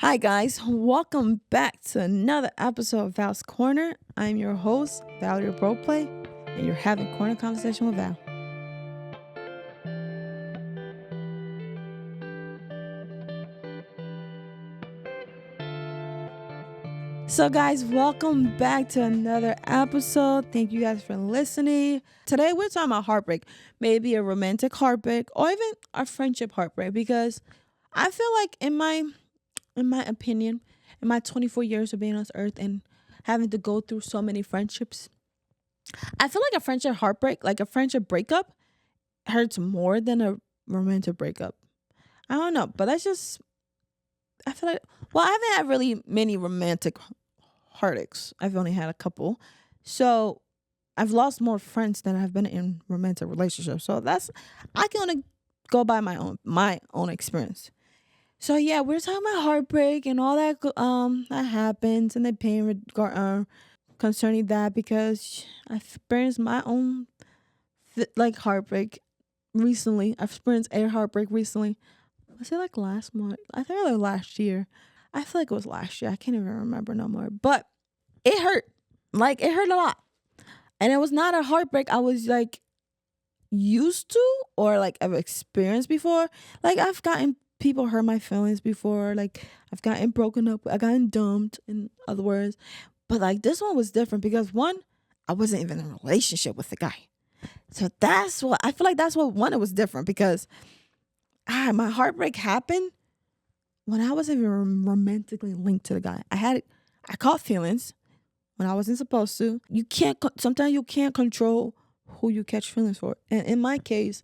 Hi, guys. Welcome back to another episode of Val's Corner. I'm your host, Valerie Bropleh, and you're having Corner Conversation with Val. So, guys, welcome back to another episode. Thank you guys for listening. Today, we're talking about heartbreak, maybe a romantic heartbreak or even a friendship heartbreak, because I feel like, in my opinion, in my 24 years of being on this earth and having to go through so many friendships, I feel like a friendship heartbreak, like a friendship breakup, hurts more than a romantic breakup. I don't know, but I feel like, well, I haven't had really many romantic heartaches. I've only had a couple. So I've lost more friends than I've been in romantic relationships. So I can only go by my own experience. So yeah, we're talking about heartbreak and all that that happens and the pain concerning that, because I've experienced my own like heartbreak recently. I've experienced a heartbreak recently. Was it like last month? I think like last year. I feel like it was last year. I can't even remember no more. But it hurt. Like it hurt a lot. And it was not a heartbreak I was like used to or like I've experienced before. Like I've gotten people hurt my feelings before. Like I've gotten broken up. I gotten dumped, in other words. But like this one was different because one, I wasn't even in a relationship with the guy. So that's what I feel like. That's what one, it was different because my heartbreak happened when I wasn't even romantically linked to the guy. I caught feelings when I wasn't supposed to. Sometimes you can't control who you catch feelings for. And in my case,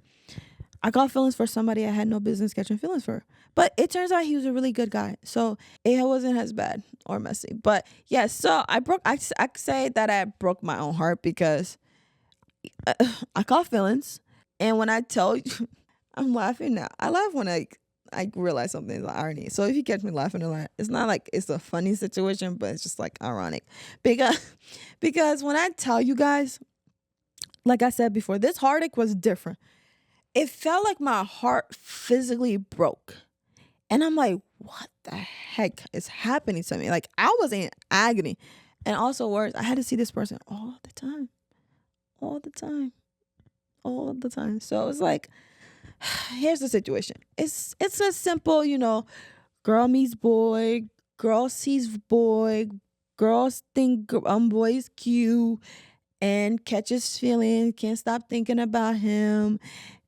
I got feelings for somebody I had no business catching feelings for. But it turns out he was a really good guy. So it wasn't as bad or messy. But yeah, so I say that I broke my own heart because I caught feelings. And when I tell you, I'm laughing now. I laugh when I realize something is irony. So if you catch me laughing a lot, it's not like it's a funny situation, but it's just like ironic. Because because when I tell you guys, like I said before, this heartache was different. It felt like my heart physically broke. And I'm like, what the heck is happening to me? Like I was in agony. And also worse, I had to see this person all the time. All the time. All the time. So it was like, here's the situation. It's a simple, girl meets boy, girl sees boy, girls think boy is cute and catches feeling, can't stop thinking about him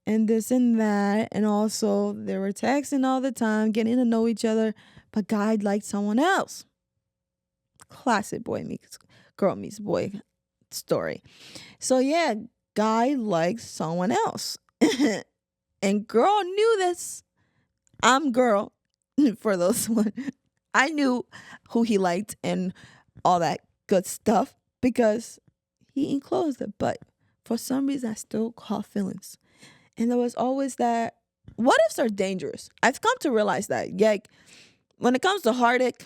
and this and that. And also they were texting all the time, getting to know each other, but guy liked someone else. Classic boy meets girl meets boy story. So yeah, guy likes someone else. And girl knew this. I'm girl for those one. I knew who he liked and all that good stuff because he enclosed it. But for some reason, I still caught feelings. And there was always that, what ifs are dangerous. I've come to realize that. Yeah, like, when it comes to heartache,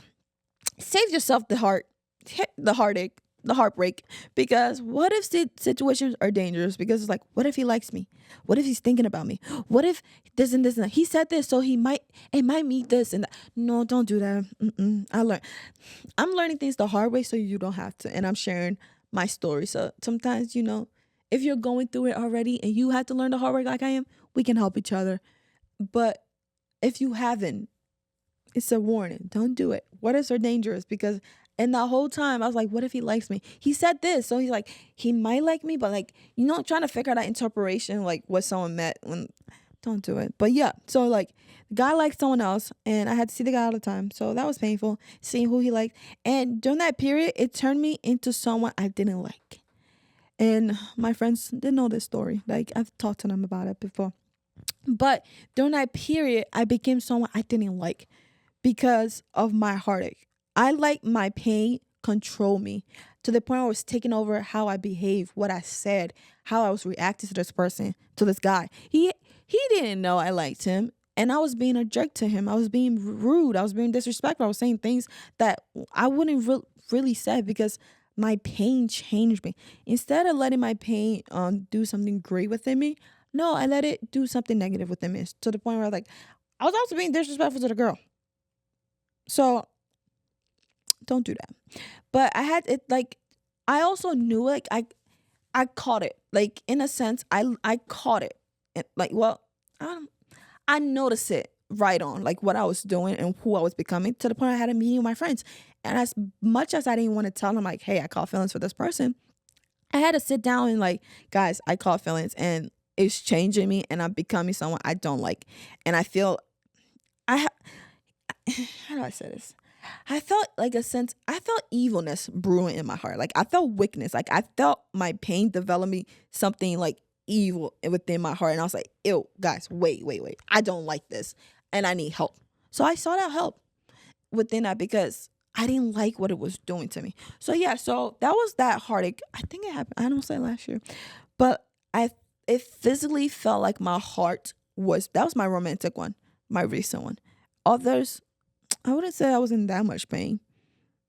save yourself the heartache, the heartbreak. Because what if situations are dangerous? Because it's like, what if he likes me? What if he's thinking about me? What if this and this and that? He said this, so it might mean this and that. No, don't do that. I'm learning things the hard way so you don't have to. And I'm sharing my story. So sometimes, if you're going through it already and you had to learn the hard way like I am, we can help each other. But if you haven't, it's a warning. Don't do it. What ifs are dangerous because and the whole time I was like, what if he likes me? He said this. So he's like, he might like me, but like, trying to figure out that interpretation, like what someone meant when don't do it. But yeah, so like the guy liked someone else and I had to see the guy all the time. So that was painful, seeing who he liked. And during that period, it turned me into someone I didn't like. And my friends didn't know this story. Like I've talked to them about it before. But during that period, I became someone I didn't like because of my heartache. I let my pain control me to the point where I was taking over how I behaved, what I said, how I was reacting to this person, to this guy. He didn't know I liked him, and I was being a jerk to him. I was being rude. I was being disrespectful. I was saying things that I wouldn't really say because my pain changed me. Instead of letting my pain do something great within me, no, I let it do something negative within me to the point where like I was also being disrespectful to the girl. So don't do that. But I had it like I also knew like I caught it. Like in a sense, I caught it. And like well, I I noticed it right on, like what I was doing and who I was becoming to the point I had a meeting with my friends. And as much as I didn't want to tell them, like, hey, I caught feelings for this person, I had to sit down and, like, guys, I caught feelings and it's changing me and I'm becoming someone I don't like. And I feel, I, how do I say this? I felt like a sense, I felt evilness brewing in my heart. Like I felt weakness. Like I felt my pain developing something like evil within my heart. And I was like, ew, guys, wait. I don't like this and I need help. So I sought out help within that because I didn't like what it was doing to me. So yeah, so that was that heartache. I think it happened, I don't say last year, but I it physically felt like my heart was that was my romantic one, my recent one. Others I wouldn't say I was in that much pain.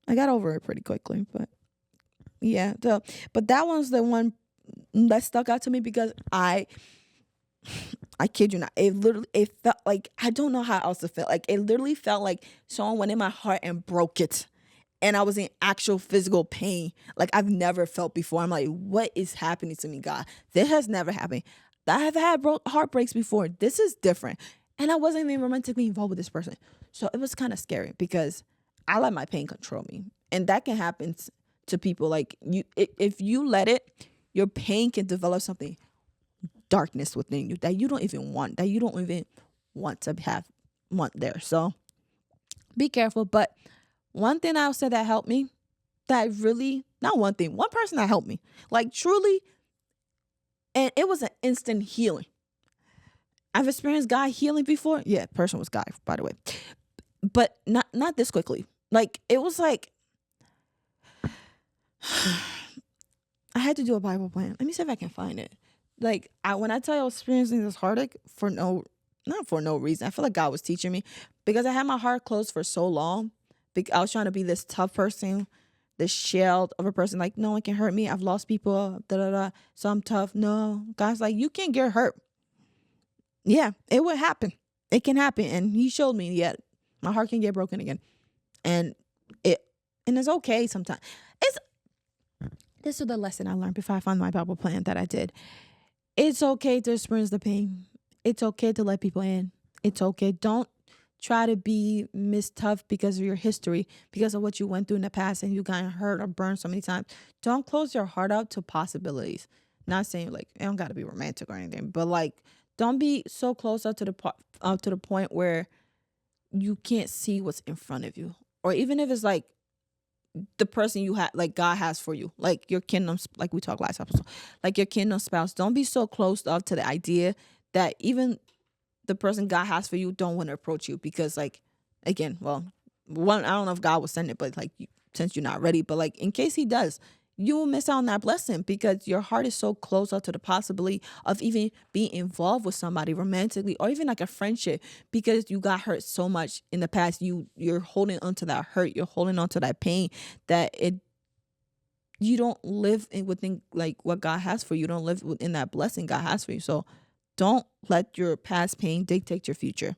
I got over it pretty quickly, but yeah. But that one's the one that stuck out to me because I kid you not, it felt like I don't know how else to feel. Like it literally felt like someone went in my heart and broke it. And I was in actual physical pain like I've never felt before. I'm like, what is happening to me, God? This has never happened. I have had heartbreaks before. This is different. And I wasn't even romantically involved with this person. So it was kind of scary because I let my pain control me. And that can happen to people. Like if you let it, your pain can develop something darkness within you that you don't even want, that you don't even want to have want there. So be careful. But one thing I'll say that helped me, that really not one thing, one person that helped me, like truly, and it was an instant healing. I've experienced God healing before. Yeah, person was God, by the way. But not this quickly. Like it was like I had to do a Bible plan. Let me see if I can find it. Like when I tell you I was experiencing this heartache for not for no reason. I feel like God was teaching me because I had my heart closed for so long. I was trying to be this tough person, this shell of a person. Like no one can hurt me. I've lost people. Da da da. So I'm tough. No, God's like you can't get hurt. Yeah, it would happen. It can happen, and He showed me. Yeah, my heart can get broken again, and it and it's okay sometimes. It's this is the lesson I learned before I found my Bible plan that I did. It's okay to experience the pain. It's okay to let people in. It's okay. Don't try to be Miss Tough because of your history, because of what you went through in the past and you got hurt or burned so many times. Don't close your heart out to possibilities. Not saying like it don't got to be romantic or anything, but like don't be so close up to the point where you can't see what's in front of you, or even if it's like the person you have, like God has for you, like your kingdom, like we talked last episode, like your kingdom spouse. Don't be so close up to the idea that even the person God has for you don't want to approach you because, like, again, well, one, I don't know if God will send it, but like, since you're not ready, but like, in case He does, you will miss out on that blessing because your heart is so close up to the possibility of even being involved with somebody romantically or even like a friendship because you got hurt so much in the past. You're holding onto that hurt. You're holding onto that pain that you don't live within like what God has for you. You don't live within that blessing God has for you. So don't let your past pain dictate your future.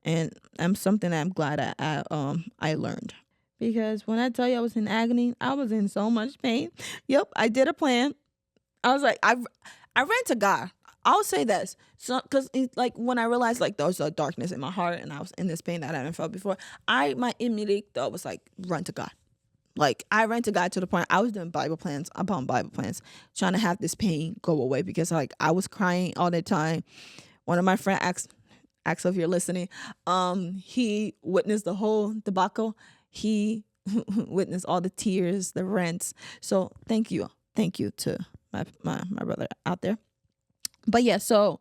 And I'm something that I'm glad I learned. Because when I tell you I was in agony, I was in so much pain. Yep, I did a plan. I was like, I ran to God. I'll say this, so because like when I realized like there was a darkness in my heart and I was in this pain that I hadn't felt before, my immediate thought was like, run to God. Like I ran to God to the point I was doing Bible plans upon Bible plans, trying to have this pain go away because like I was crying all the time. One of my friends asked if you're listening. He witnessed the whole debacle. He witnessed all the tears, the rants. So thank you to my brother out there. But yeah, so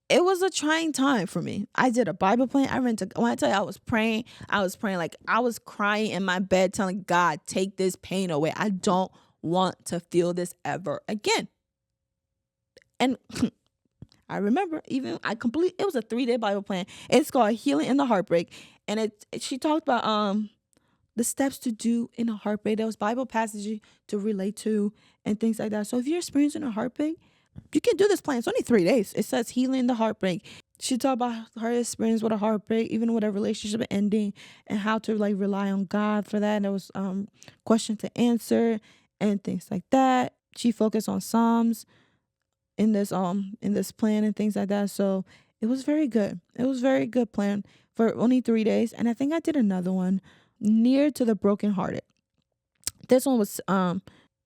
it was a trying time for me. I did a Bible plan. I went to when I tell you I was praying like I was crying in my bed telling God, take this pain away. I don't want to feel this ever again. And I remember it was a 3-day Bible plan. It's called Healing in the Heartbreak. And she talked about the steps to do in a heartbreak. There was Bible passages to relate to and things like that. So if you're experiencing a heartbreak, You can do this plan. It's only 3 days. It says healing the heartbreak. She talked about her experience with a heartbreak, even with a relationship ending, and how to like rely on God for that. And there was questions to answer and things like that. She focused on Psalms in this plan and things like that. So it was very good. It was very good plan for only 3 days. And I think I did another one near to the brokenhearted. This one was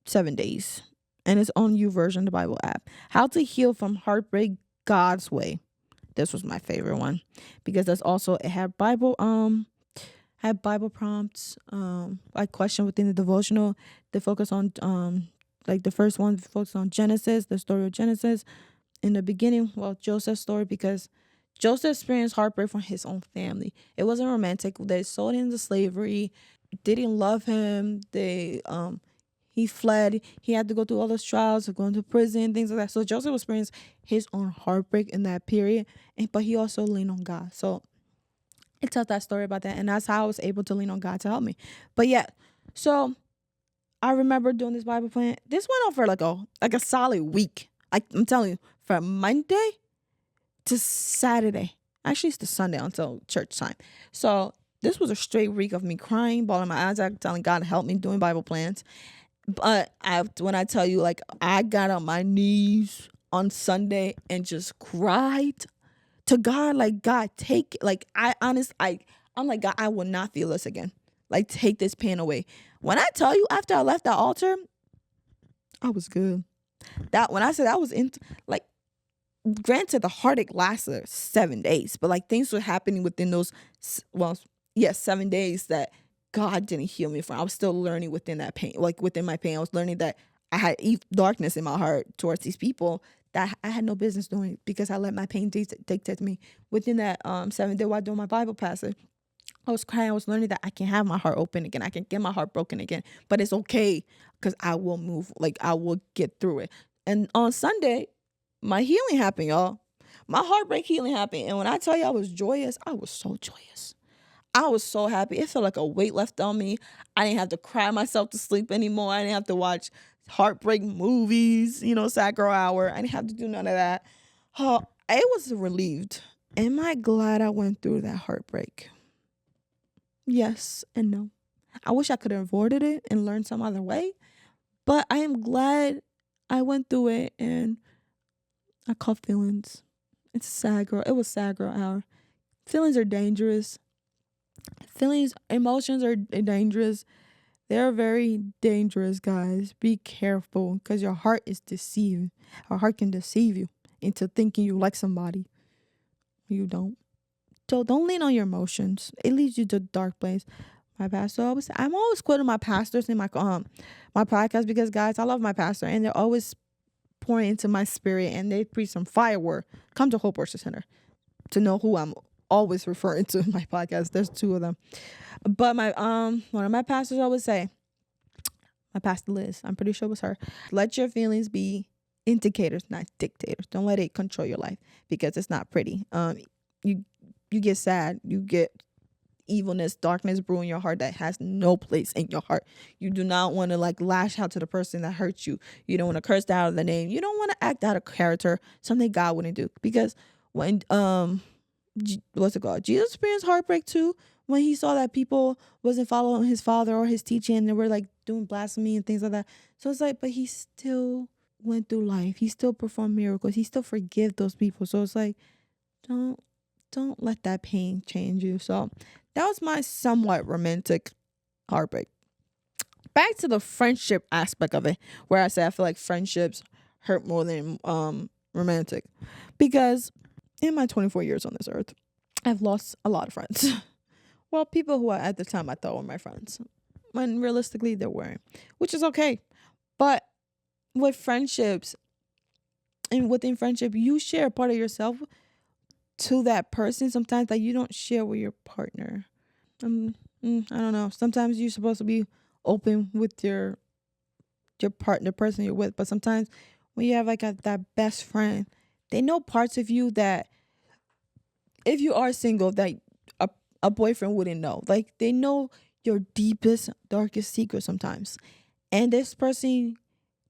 7 days, and it's on U Version, the Bible app. How to heal from heartbreak God's way. This was my favorite one because that's also it had Bible prompts, like question within the devotional. They focus on like the first one focused on Genesis, the story of Genesis. In the beginning, well, Joseph's story, because Joseph experienced heartbreak from his own family. It wasn't romantic. They sold him into slavery, didn't love him. He fled. He had to go through all those trials of going to prison, things like that. So Joseph experienced his own heartbreak in that period, but he also leaned on God. So it tells that story about that, and that's how I was able to lean on God to help me. But yeah, so I remember doing this Bible plan. This went on for like a solid week. I'm telling you, from Monday to Saturday. Actually, it's the Sunday until church time. So this was a straight week of me crying, bawling my eyes out, telling God to help me doing Bible plans. But when I tell you, like, I got on my knees on Sunday and just cried to God, like, God, take, like, I'm like, God, I will not feel this again. Like, take this pain away. When I tell you, after I left the altar, I was good. That when I said I was in, like, granted, the heartache lasted 7 days, but like things were happening within those, 7 days that God didn't heal me from. I was still learning within that pain, like within my pain. I was learning that I had darkness in my heart towards these people that I had no business doing because I let my pain dictate me. Within that 7 day while doing my Bible passage, I was crying. I was learning that I can have my heart open again. I can get my heart broken again, but it's okay because I will move. Like, I will get through it. And on Sunday, my healing happened, y'all. My heartbreak healing happened. And when I tell you I was joyous, I was so joyous. I was so happy. It felt like a weight left on me. I didn't have to cry myself to sleep anymore. I didn't have to watch heartbreak movies, sad girl hour. I didn't have to do none of that. Oh, I was relieved. Am I glad I went through that heartbreak? Yes and no. I wish I could have avoided it and learned some other way, but I am glad I went through it and I caught feelings. It's sad girl. It was sad girl hour. Feelings are dangerous. Emotions are dangerous. They're very dangerous, guys. Be careful because your heart is deceived. Our heart can deceive you into thinking you like somebody. You don't. So don't lean on your emotions. It leads you to a dark place. I'm always quoting my pastors in my podcast because, guys, I love my pastor and they're always pouring into my spirit and they preach some firework. Come to Hope Worship Center to know who I'm always referring to in my podcast. There's two of them. But my one of my pastors always say, my pastor Liz, I'm pretty sure it was her, let your feelings be indicators, not dictators. Don't let it control your life because it's not pretty. You get sad, you get evilness, darkness brew in your heart that has no place in your heart. You do not want to like lash out to the person that hurt you. You don't want to curse out of the name. You don't want to act out of character, something God wouldn't do. Because when what's it called? Jesus experienced heartbreak too when he saw that people wasn't following his father or his teaching and they were like doing blasphemy and things like that. So it's like, but he still went through life. He still performed miracles. He still forgave those people. So it's like, don't let that pain change you. So that was my somewhat romantic heartbreak. Back to the friendship aspect of it, where I say I feel like friendships hurt more than romantic. Because in my 24 years on this earth, I've lost a lot of friends. Well, people who at the time I thought were my friends, when realistically they weren't, which is okay. But with friendships, and within friendship, you share a part of yourself to that person sometimes that you don't share with your partner. I don't know. Sometimes you're supposed to be open with your partner, the person you're with, but sometimes when you have like that best friend, they know parts of you that if you are single that a boyfriend wouldn't know. Like they know your deepest, darkest secret sometimes, and this person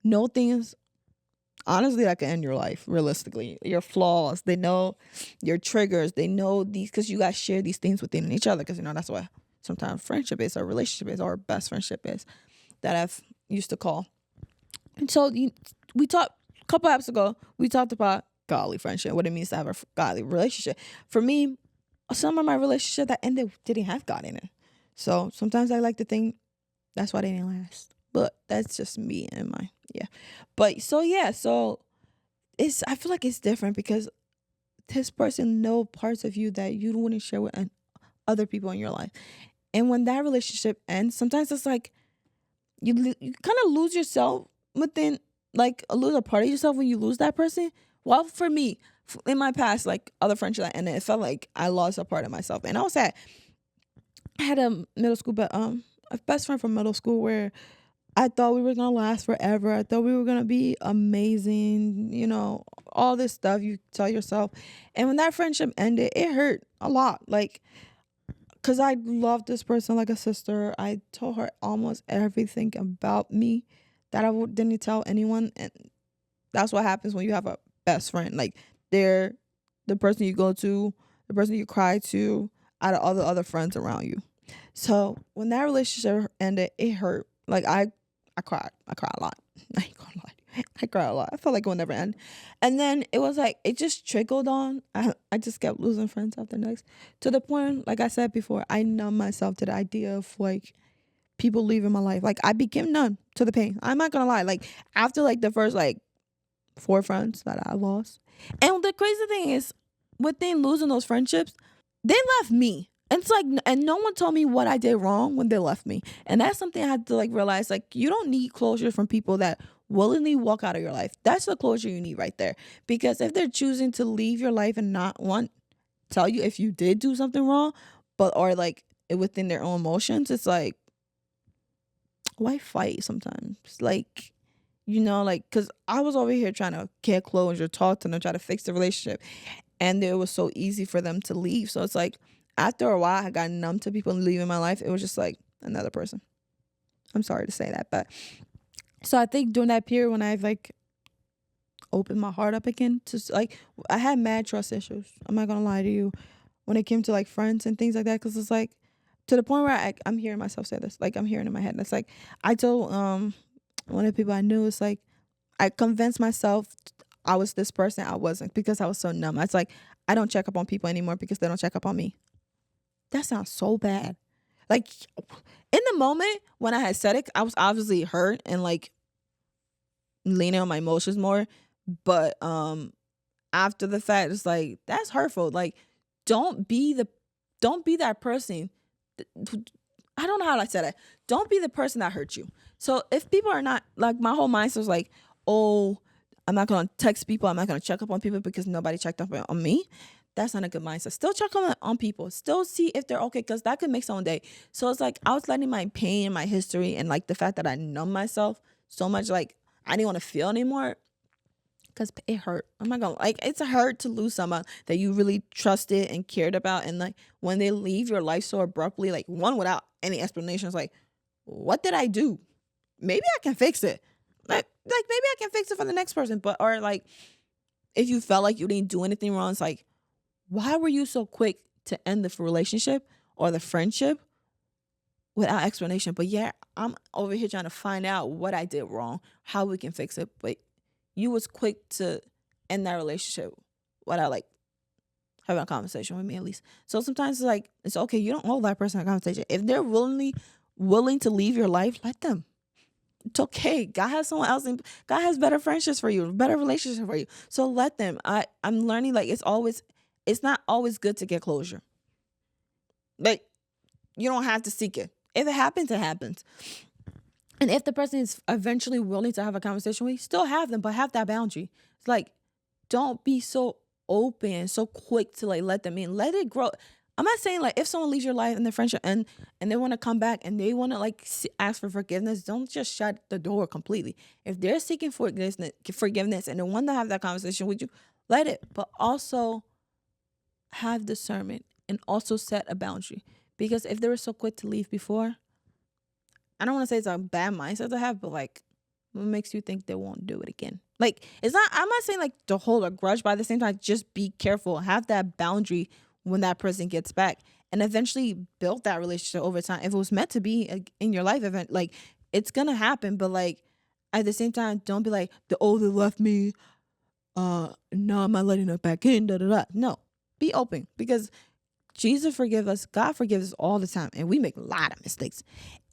know things honestly, that can end your life. Realistically, your flaws, they know your triggers, they know these, because you guys share these things within each other, because that's what sometimes friendship is, or relationship is, or best friendship is, that I've used to call. And so we talked a couple episodes ago, we talked about godly friendship, what it means to have a godly relationship. For me, some of my relationships that ended didn't have God in it. So sometimes I like to think that's why they didn't last. But that's just me and my, yeah. But so yeah, so I feel like it's different because this person know parts of you that you wouldn't share with other people in your life. And when that relationship ends, sometimes it's like you kind of lose yourself within, like, lose a part of yourself when you lose that person. Well, for me, in my past, like, other friendships that ended, it felt like I lost a part of myself. And I was sad. I had a middle school, but a best friend from middle school where I thought we were gonna last forever. I thought we were gonna be amazing, all this stuff you tell yourself. And when that friendship ended, it hurt a lot. Like, cause I loved this person like a sister. I told her almost everything about me that I didn't tell anyone. And that's what happens when you have a best friend. Like, they're the person you go to, the person you cry to, out of all the other friends around you. So when that relationship ended, it hurt. Like, I cried. I cried a lot. I ain't gonna lie. I cried a lot. I felt like it would never end. And then it was like, it just trickled on. I just kept losing friends after next. To the point, like I said before, I numb myself to the idea of, like, people leaving my life. Like, I became numb to the pain. I'm not gonna lie. Like, after, like, the first, like, 4 friends that I lost. And the crazy thing is, within losing those friendships, they left me. And it's like, and no one told me what I did wrong when they left me. And that's something I had to, like, realize, like, you don't need closure from people that willingly walk out of your life. That's the closure you need right there. Because if they're choosing to leave your life and not want tell you if you did do something wrong, but or like within their own emotions, it's like, why fight sometimes? Like, like, because I was over here trying to get closure, talk to them, try to fix the relationship. And it was so easy for them to leave. So it's like, after a while, I got numb to people leaving my life. It was just like another person. I'm sorry to say that. But so I think during that period when I've, like, opened my heart up again to, like, I had mad trust issues. I'm not going to lie to you when it came to, like, friends and things like that. Because it's like, to the point where I'm hearing myself say this. Like, I'm hearing in my head. It's like, I told one of the people I knew, it's like, I convinced myself I was this person I wasn't, because I was so numb. It's like, I don't check up on people anymore because they don't check up on me. That sounds so bad. Like, in the moment when I had said it, I was obviously hurt and, like, leaning on my emotions more. But after the fact, it's like, that's hurtful. Like, don't be that person. I don't know how to say that. Don't be the person that hurt you. So if people are not, like, my whole mindset was like, oh, I'm not going to text people. I'm not going to check up on people because nobody checked up on me. That's not a good mindset. Still check on people. Still see if they're okay, because that could make someone day. So it's like, I was letting my pain, my history, and, like, the fact that I numb myself so much, like, I didn't want to feel anymore, because it hurt. I'm not going to, like, it's a hurt to lose someone that you really trusted and cared about. And, like, when they leave your life so abruptly, like, one without any explanations, like, what did I do? Maybe I can fix it. Like maybe I can fix it for the next person. But, or, like, if you felt like you didn't do anything wrong, it's like, why were you so quick to end the relationship or the friendship without explanation? But yeah, I'm over here trying to find out what I did wrong, how we can fix it. But you was quick to end that relationship without, like, having a conversation with me, at least. So sometimes it's like, it's okay. You don't owe that person a conversation. If they're willing to leave your life, let them. It's okay. God has someone else, and God has better friendships for you, better relationships for you. So let them. I'm learning, like, it's not always good to get closure. Like, you don't have to seek it. If it happens, it happens. And if the person is eventually willing to have a conversation with you, still have them, but have that boundary. It's like, don't be so open, so quick to, like, let them in. Let it grow. I'm not saying, like, if someone leaves your life and the friendship and they want to come back and they want to, like, ask for forgiveness, don't just shut the door completely. If they're seeking forgiveness and they want to have that conversation with you, let it. But also have discernment and also set a boundary. Because if they were so quick to leave before, I don't want to say it's a bad mindset to have, but, like, What makes you think they won't do it again? Like, it's not, I'm not saying like to hold a grudge, but at the same time, just be careful. Have that boundary when that person gets back, and eventually build that relationship over time. If it was meant to be in your life event, like, it's gonna happen, but like at the same time, don't be like, the older left me, no, I'm not letting it back in, da da da. No. Be open, because Jesus forgive us, God forgives us all the time, and we make a lot of mistakes.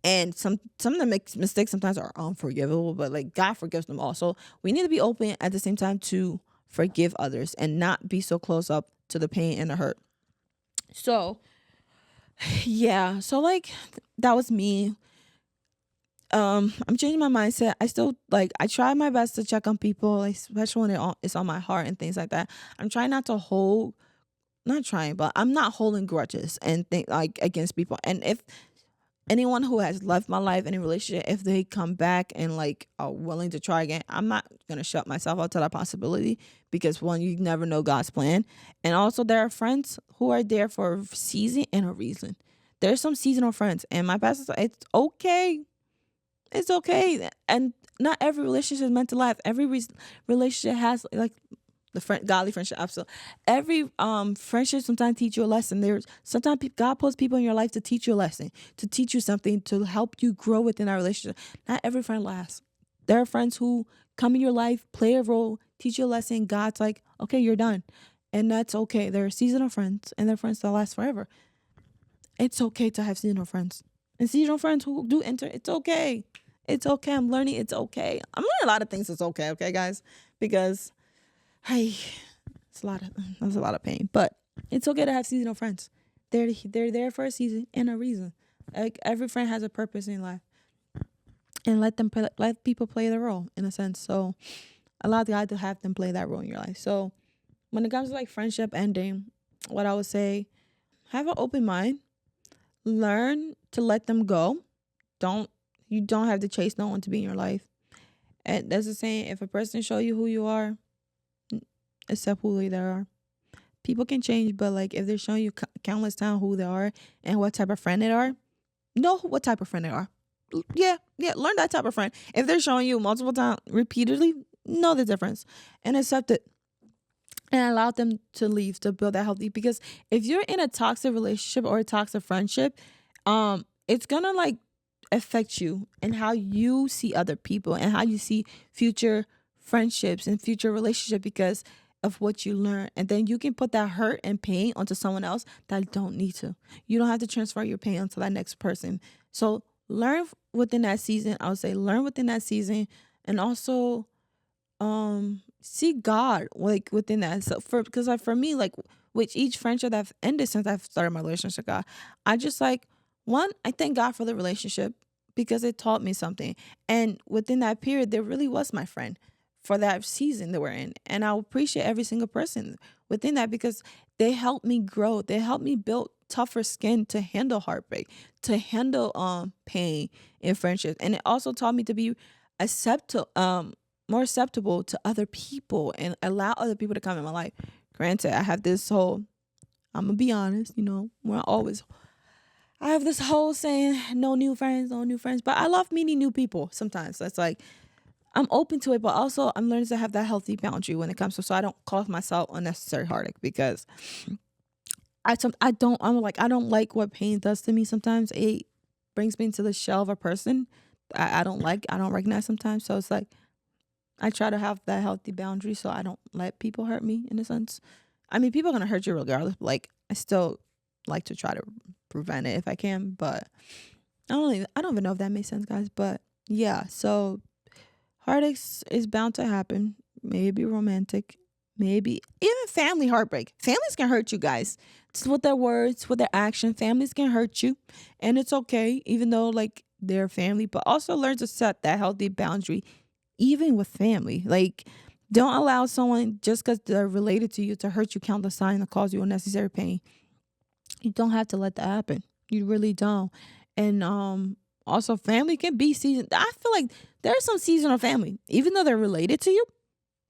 And some of the mistakes sometimes are unforgivable, but like God forgives them all. So we need to be open at the same time to forgive others and not be so close up to the pain and the hurt. So yeah, so like that was me. I'm changing my mindset. I still like, I try my best to check on people, like, especially when it's on my heart and things like that. I'm trying not to hold, not trying, but I'm not holding grudges and think like against people. And if anyone who has left my life, any relationship, if they come back and like are willing to try again, I'm not gonna shut myself out to that possibility, because one, you never know God's plan, and also there are friends who are there for a season and a reason. There's some seasonal friends, and my pastor said it's okay. It's okay, and not every relationship is meant to last. Every relationship has like the godly friendship. Absolutely, every friendship sometimes teach you a lesson. There's sometimes God puts people in your life to teach you a lesson, to teach you something, to help you grow within that relationship. Not every friend lasts. There are friends who come in your life, play a role, teach you a lesson. God's like, okay, you're done, and that's okay. There are seasonal friends, and they're friends that last forever. It's okay to have seasonal friends. And seasonal friends who do enter, it's okay. It's okay. I'm learning. It's okay. I'm learning a lot of things. It's okay. Okay, guys, because hey, that's a lot of pain. But it's okay to have seasonal friends. They're there for a season and a reason. Like, every friend has a purpose in life, and let people play their role in a sense. So allow God to have them play that role in your life. So when it comes to like friendship ending, what I would say, have an open mind. Learn to let them go. You don't have to chase no one to be in your life. And that's the saying, if a person show you who you are, accept who they are. People can change, but like if they're showing you countless times who they are and what type of friend they are, know what type of friend they are. Yeah, learn that type of friend. If they're showing you multiple times repeatedly, know the difference and accept it. And allow them to leave, to build that healthy. Because if you're in a toxic relationship or a toxic friendship, it's gonna like affect you and how you see other people and how you see future friendships and future relationship, because of what you learn. And then you can put that hurt and pain onto someone else that don't need to. You don't have to transfer your pain onto that next person. So learn within that season. I would say learn within that season, and also see God like within that. So because like for me, like with each friendship that I've ended since I've started my relationship with God, I just like, one, I thank God for the relationship because it taught me something. And within that period, there really was my friend for that season that we're in. And I appreciate every single person within that, because they helped me grow. They helped me build tougher skin to handle heartbreak, to handle pain in friendships. And it also taught me to be acceptable, more acceptable to other people, and allow other people to come in my life. Granted, I have this whole, I'm gonna be honest, I have this whole saying, no new friends, no new friends. But I love meeting new people sometimes. That's like, I'm open to it, but also I'm learning to have that healthy boundary when it comes to, so I don't cause myself unnecessary heartache, because I don't like what pain does to me. Sometimes it brings me into the shell of a person I don't recognize sometimes. So it's like, I try to have that healthy boundary so I don't let people hurt me, in a sense. I mean, people are gonna hurt you regardless, but like, I still like to try to prevent it if I can. But I don't even know if that makes sense, guys. But yeah, so heartaches is bound to happen. Maybe romantic, maybe even family heartbreak. Families can hurt you, guys. It's with their words, with their action. Families can hurt you, and it's okay, even though like they're family. But also learn to set that healthy boundary even with family. Like, don't allow someone just because they're related to you to hurt you countless times and cause you unnecessary pain. You don't have to let that happen. You really don't. And also family can be seasoned. I feel like there's some seasonal family, even though they're related to you.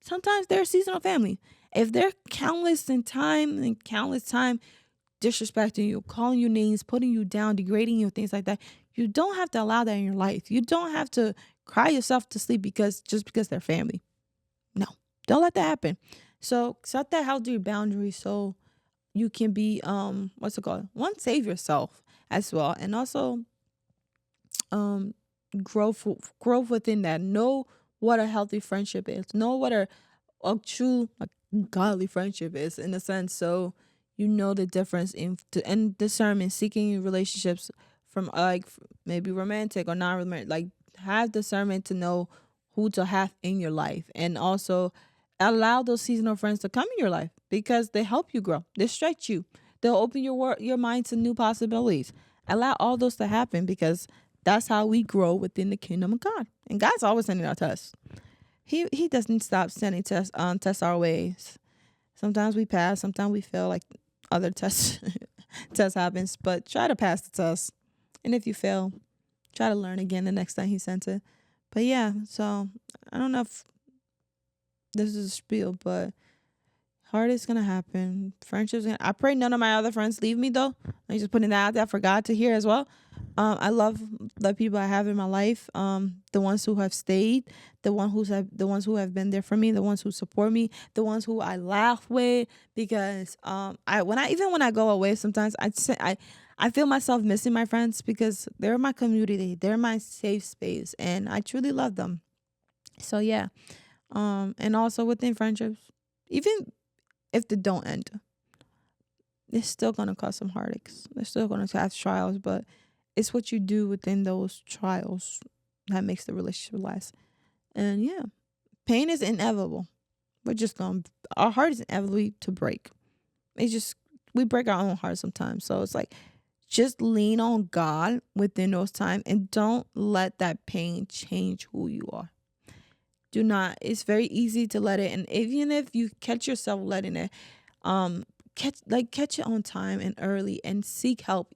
Sometimes they're seasonal family. If they're countless time disrespecting you, calling you names, putting you down, degrading you, things like that, you don't have to allow that in your life. You don't have to cry yourself to sleep because they're family. No, don't let that happen. So set that healthy boundary so you can be what's it called? One, save yourself as well, and also um growth within that. Know what a healthy friendship is. Know what a true like godly friendship is in a sense. So you know the difference in discernment, seeking relationships from maybe romantic or non-romantic. Like have discernment to know who to have in your life, and also allow those seasonal friends to come in your life because they help you grow. They stretch you. They'll open your mind to new possibilities. Allow all those to happen because that's how we grow within the kingdom of God. And God's always sending out tests. He doesn't stop sending tests our ways. Sometimes we pass, sometimes we fail, like other tests test happens. But try to pass the test, and if you fail, try to learn again the next time he sends it. But yeah, so I don't know if this is a spiel, but hard is gonna happen. Friendships. I pray none of my other friends leave me though. I'm just putting that out there for God to hear as well. I love the people I have in my life. The ones who have stayed, the ones who have been there for me, the ones who support me, the ones who I laugh with. Because when I go away, sometimes I feel myself missing my friends because they're my community, they're my safe space, and I truly love them. So yeah, and also within friendships, even if they don't end, it's still gonna cause some heartaches. They're still gonna have trials, but it's what you do within those trials that makes the relationship last. And yeah, pain is inevitable. We're just gonna our heart is inevitably to break. It's just we break our own heart sometimes. So it's like just lean on God within those times and don't let that pain change who you are. Do not. It's very easy to let it, and even if you catch yourself letting it, um, catch it on time and early, and seek help.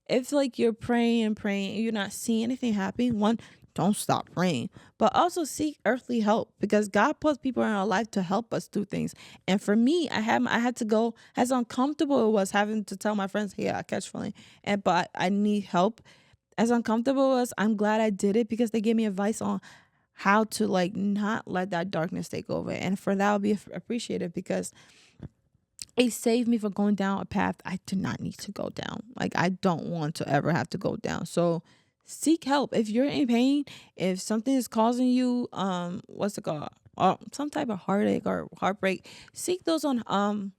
If like you're praying and praying and you're not seeing anything happen, one, don't stop praying, but also seek earthly help because God puts people in our life to help us do things. And for me, I had to go as uncomfortable it was having to tell my friends, "Hey, I catch feeling," and but I need help. As uncomfortable as I'm glad I did it because they gave me advice on how to like not let that darkness take over, and for that I'll be appreciated because it saved me from going down a path I do not need to go down. Like I don't want to ever have to go down. So seek help if you're in pain. If something is causing you what's it called, some type of heartache or heartbreak, seek those on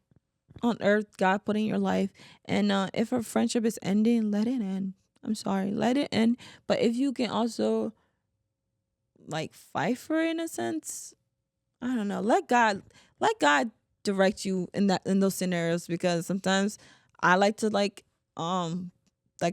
earth God put in your life. And if a friendship is ending, let it end. I'm sorry, let it end. But if you can also like fight for it in a sense, I don't know, let God direct you in those scenarios because sometimes I like to like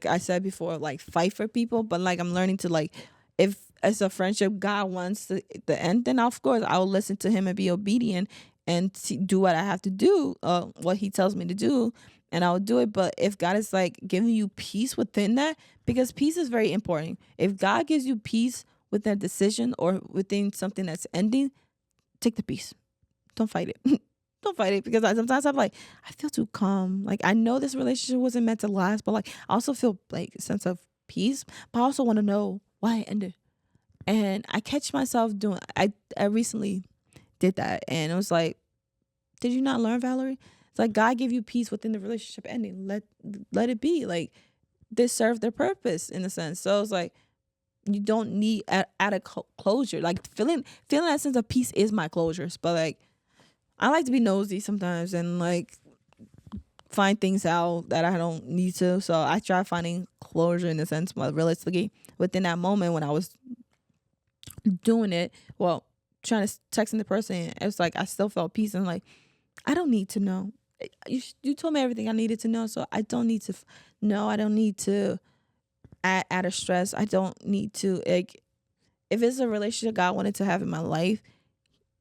I said before, like fight for people, but like I'm learning to like if as a friendship God wants the end, then of course I will listen to him and be obedient and do what I have to do, what he tells me to do, and I will do it. But if God is like giving you peace within that, because peace is very important. If God gives you peace with that decision or within something that's ending, take the peace. Don't fight it. Don't fight it because sometimes I'm like, I feel too calm. Like I know this relationship wasn't meant to last, but like I also feel like a sense of peace. But I also want to know why it ended. And I catch myself doing. I recently did that, and it was like, did you not learn, Valerie? It's like God gave you peace within the relationship ending. Let it be. Like this served their purpose in a sense. So it's like you don't need at a closure. Like feeling that sense of peace is my closures. But like I like to be nosy sometimes and like find things out that I don't need to. So I try finding closure in a sense, but realistically within that moment when I was doing it, well, trying to texting the person, it's like I still felt peace and like I don't need to know. You told me everything I needed to know, so I don't need to know. I don't need to add a stress. I don't need to like if it's a relationship God wanted to have in my life,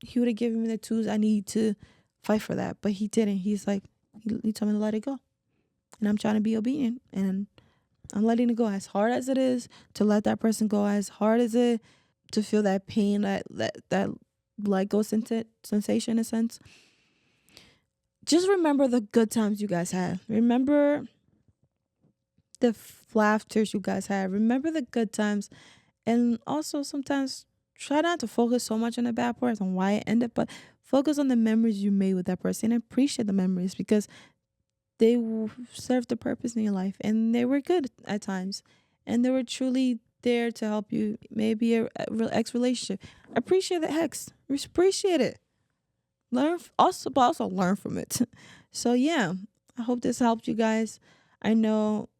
he would have given me the tools I need to fight for that. But he didn't. He's like, he told me to let it go. And I'm trying to be obedient. And I'm letting it go as hard as it is to let that person go, as hard as it to feel that pain, that like ghost sensation in a sense. Just remember the good times you guys had. Remember the laughters you guys had. Remember the good times. And also sometimes try not to focus so much on the bad parts and why it ended, but focus on the memories you made with that person and appreciate the memories because they served the purpose in your life and they were good at times and they were truly there to help you. Maybe a real ex relationship. Appreciate the ex. Appreciate it. But also learn from it. So yeah, I hope this helped you guys. I know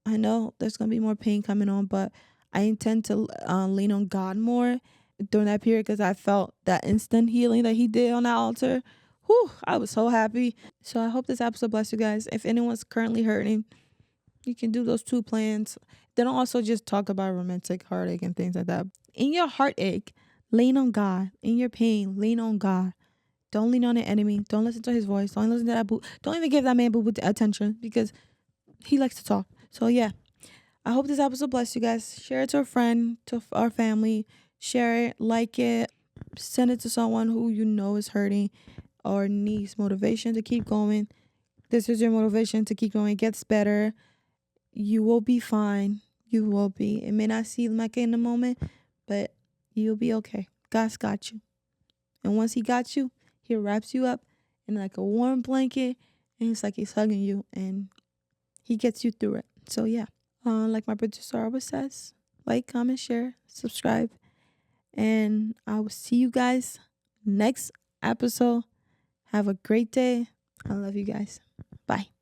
I know there's gonna be more pain coming on, but I intend to lean on God more during that period because I felt that instant healing that He did on that altar. Whew, I was so happy. So I hope this episode bless you guys. If anyone's currently hurting, you can do those two plans. Then also just talk about romantic heartache and things like that. In your heartache, lean on God. In your pain, lean on God. Don't lean on the enemy. Don't listen to his voice. Don't listen to that boo. Don't even give that man boo attention because he likes to talk. So yeah, I hope this episode blessed you guys. Share it to a friend, to our family. Share it, like it, send it to someone who you know is hurting or needs motivation to keep going. This is your motivation to keep going. It gets better. You will be fine. You will be. It may not seem like it in the moment, but you'll be okay. God's got you. And once He got you, He wraps you up in like a warm blanket and it's like He's hugging you and He gets you through it. So yeah. Like my producer always says, like, comment, share, subscribe. And I will see you guys next episode. Have a great day. I love you guys. Bye.